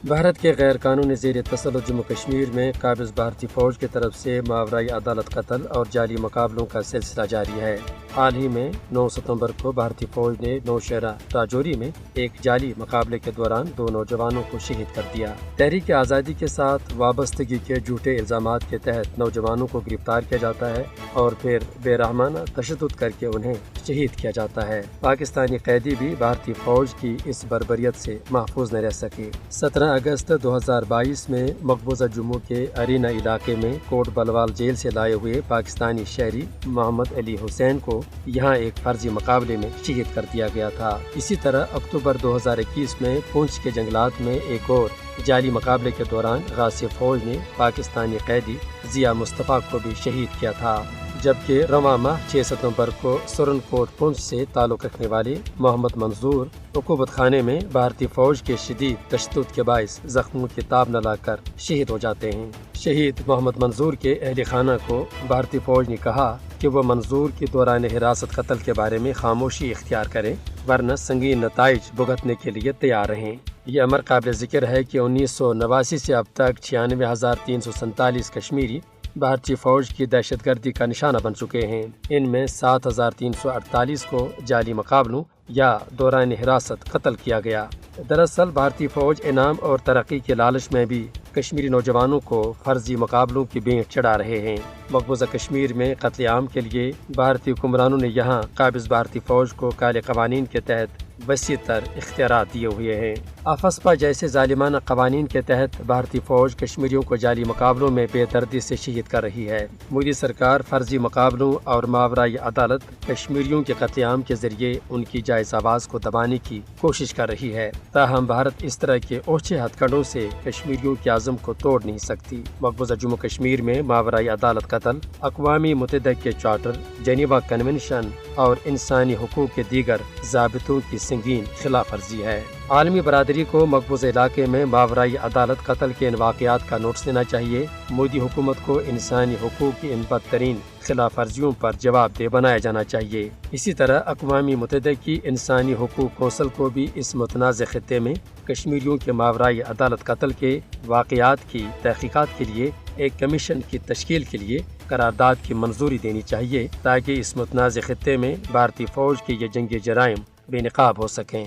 بھارت کے غیر قانونی زیر تسلط جموں کشمیر میں قابض بھارتی فوج کی طرف سے ماورائی عدالت قتل اور جعلی مقابلوں کا سلسلہ جاری ہے۔ حال ہی میں 9 ستمبر کو بھارتی فوج نے نوشہرہ راجوری میں ایک جعلی مقابلے کے دوران 2 نوجوانوں کو شہید کر دیا۔ تحریک آزادی کے ساتھ وابستگی کے جھوٹے الزامات کے تحت نوجوانوں کو گرفتار کیا جاتا ہے اور پھر بے رحمانہ تشدد کر کے انہیں شہید کیا جاتا ہے۔ پاکستانی قیدی بھی بھارتی فوج کی اس بربریت سے محفوظ نہ رہ سکے۔ 17 اگست 2022 میں مقبوضہ جموں کے ارینا علاقے میں کوٹ بلوال جیل سے لائے ہوئے پاکستانی شہری محمد علی حسین کو یہاں ایک فرضی مقابلے میں شہید کر دیا گیا تھا۔ اسی طرح اکتوبر 2021 میں پونچھ کے جنگلات میں ایک اور جعلی مقابلے کے دوران غاصب فوج نے پاکستانی قیدی ضیاء مصطفیٰ کو بھی شہید کیا تھا، جبکہ رواں ماہ 6 ستمبر کو سرن کوٹ پونچھ سے تعلق رکھنے والے محمد منظور عقوبت خانے میں بھارتی فوج کے شدید تشدد کے باعث زخموں کی تاب نہ لا کر شہید ہو جاتے ہیں۔ شہید محمد منظور کے اہل خانہ کو بھارتی فوج نے کہا کہ وہ منظور کی دوران حراست قتل کے بارے میں خاموشی اختیار کریں، ورنہ سنگین نتائج بھگتنے کے لیے تیار رہیں۔ یہ امر قابل ذکر ہے کہ 1989 سے اب تک 96,347 کشمیری بھارتی فوج کی دہشت گردی کا نشانہ بن چکے ہیں۔ ان میں 7,348 کو جعلی مقابلوں یا دوران حراست قتل کیا گیا۔ دراصل بھارتی فوج انعام اور ترقی کے لالچ میں بھی کشمیری نوجوانوں کو فرضی مقابلوں کی بینٹ چڑھا رہے ہیں۔ مقبوضہ کشمیر میں قتل عام کے لیے بھارتی حکمرانوں نے یہاں قابض بھارتی فوج کو کالے قوانین کے تحت وسیع تر اختیارات دیے ہوئے ہیں۔ افسپا جیسے ظالمانہ قوانین کے تحت بھارتی فوج کشمیریوں کو جعلی مقابلوں میں بے دردی سے شہید کر رہی ہے۔ مودی سرکار فرضی مقابلوں اور ماورائی عدالت کشمیریوں کے قتل عام کے ذریعے ان کی جائز آواز کو دبانے کی کوشش کر رہی ہے، تاہم بھارت اس طرح کے اوچھے ہتھ کنڈوں سے کشمیریوں کے عزم کو توڑ نہیں سکتی۔ مقبوضہ جموں کشمیر میں ماورائی عدالت قتل اقوام متحدہ کے چارٹر، جنیوا کنونشن اور انسانی حقوق کے دیگر ضابطوں کی سنگین خلاف ورزی ہے۔ عالمی برادری کو مقبوضہ علاقے میں ماورائی عدالت قتل کے ان واقعات کا نوٹس دینا چاہیے۔ مودی حکومت کو انسانی حقوق کی ان بدترین خلاف ورزیوں پر جواب دہ بنایا جانا چاہیے۔ اسی طرح اقوام متحدہ کی انسانی حقوق کونسل کو بھی اس متنازع خطے میں کشمیریوں کے ماورائی عدالت قتل کے واقعات کی تحقیقات کے لیے ایک کمیشن کی تشکیل کے لیے قرارداد کی منظوری دینی چاہیے، تاکہ اس متنازع خطے میں بھارتی فوج کے یہ جنگی جرائم بے نقاب ہو سکیں۔